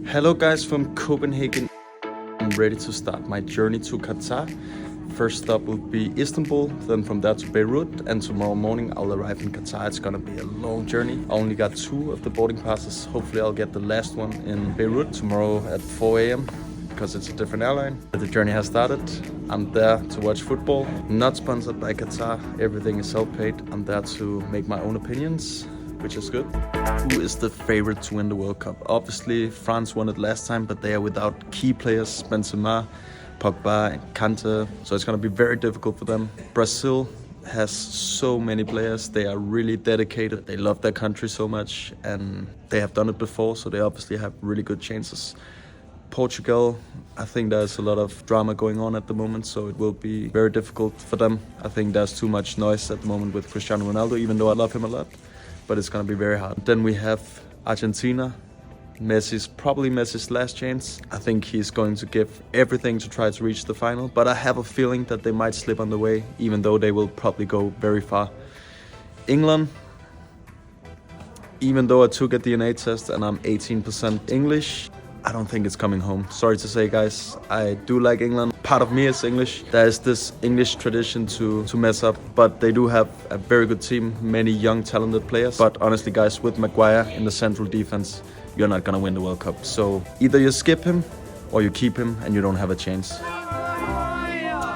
Hello guys from Copenhagen. I'm ready to start my journey to Qatar. First stop will be Istanbul, then from there to Beirut, and tomorrow morning I'll arrive in Qatar. It's gonna be a long journey. I only got 2 of the boarding passes. Hopefully I'll get the last one in Beirut tomorrow at 4 a.m. because it's a different airline. The journey has started. I'm there to watch football. Not sponsored by Qatar. Everything is self-paid. I'm there to make my own opinions, which is good. Who is the favorite to win the World Cup? Obviously, France won it last time, but they are without key players, Benzema, Pogba, and Kante. So it's going to be very difficult for them. Brazil has so many players. They are really dedicated. They love their country so much, and they have done it before, so they obviously have really good chances. Portugal, I think there's a lot of drama going on at the moment, so it will be very difficult for them. I think there's too much noise at the moment with Cristiano Ronaldo, even though I love him a lot. But it's going to be very hard. Then we have Argentina. Probably Messi's last chance. I think he's going to give everything to try to reach the final, but I have a feeling that they might slip on the way, even though they will probably go very far. England, even though I took a DNA test and I'm 18% English, I don't think it's coming home. Sorry to say, guys, I do like England. Part of me is English. There is this English tradition to mess up, but they do have a very good team, many young, talented players. But honestly, guys, with Maguire in the central defense, you're not gonna win the World Cup. So either you skip him or you keep him and you don't have a chance.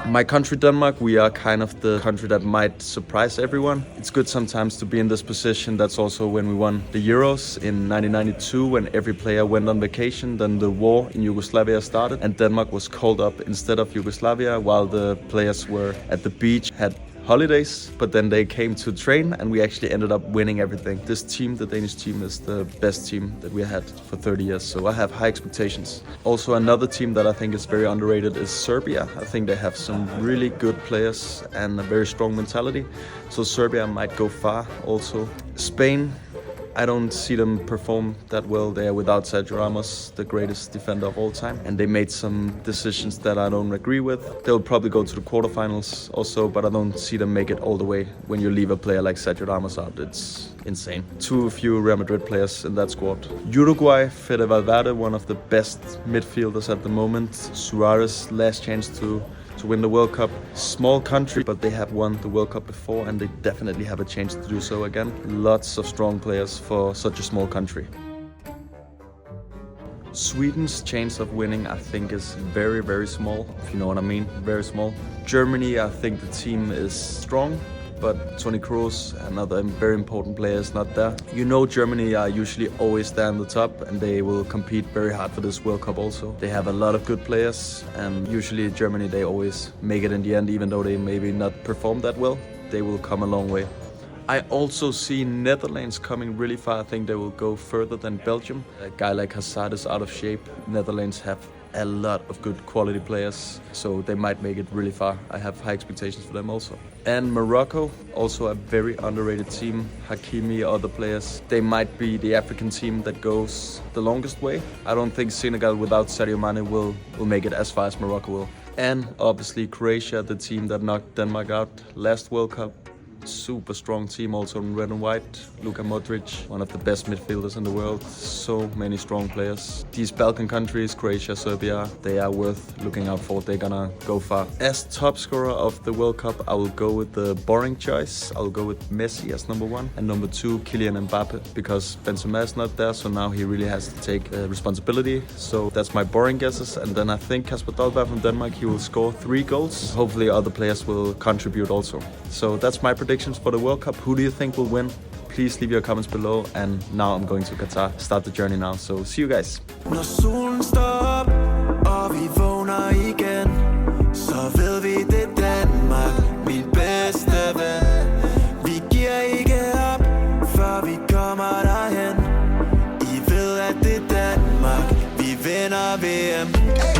My country, Denmark, we are kind of the country that might surprise everyone. It's good sometimes to be in this position. That's also when we won the Euros in 1992, when every player went on vacation. Then the war in Yugoslavia started and Denmark was called up instead of Yugoslavia, while the players were at the beach, had holidays, but then they came to train and we actually ended up winning everything. This team, the Danish team, is the best team that we had for 30 years, so I have high expectations. Also, another team that I think is very underrated is Serbia. I think they have some really good players and a very strong mentality, so Serbia might go far also. Spain, I don't see them perform that well. They are without Sergio Ramos, the greatest defender of all time. And they made some decisions that I don't agree with. They'll probably go to the quarterfinals also, but I don't see them make it all the way. When you leave a player like Sergio Ramos out, it's insane. Too few Real Madrid players in that squad. Uruguay, Fede Valverde, one of the best midfielders at the moment. Suarez, last chance to win the World Cup. Small country, but they have won the World Cup before and they definitely have a chance to do so again. Lots of strong players for such a small country. Sweden's chance of winning, I think, is very, very small, if you know what I mean. Very small. Germany, I think the team is strong, but Toni Kroos, another very important player, is not there. You know, Germany are usually always there on the top and they will compete very hard for this World Cup also. They have a lot of good players and usually Germany, they always make it in the end, even though they maybe not perform that well. They will come a long way. I also see Netherlands coming really far. I think they will go further than Belgium. A guy like Hazard is out of shape. Netherlands have a lot of good quality players, so they might make it really far. I have high expectations for them also. And Morocco, also a very underrated team. Hakimi, other players. They might be the African team that goes the longest way. I don't think Senegal without Sadio Mane will make it as far as Morocco will. And obviously Croatia, the team that knocked Denmark out last World Cup. Super strong team also in red and white. Luka Modric, one of the best midfielders in the world. So many strong players. These Balkan countries, Croatia, Serbia, they are worth looking out for. They're gonna go far. As top scorer of the World Cup, I will go with the boring choice. I'll go with Messi as number 1 and number 2 Kylian Mbappe, because Benzema is not there, so now he really has to take responsibility. So that's my boring guesses. And then I think Kasper Dolberg from Denmark, he will score 3 goals. Hopefully other players will contribute also. So that's my predictions for the World Cup. Who do you think will win? Please leave your comments below. And now I'm going to Qatar. Start the journey now. So see you guys. Når solen står op, og vi vågner igen, så ved vi det er Danmark, min bedste ven. Vi giver ikke op, før vi kommer derhen. I ved at det er Danmark, vi vinder VM.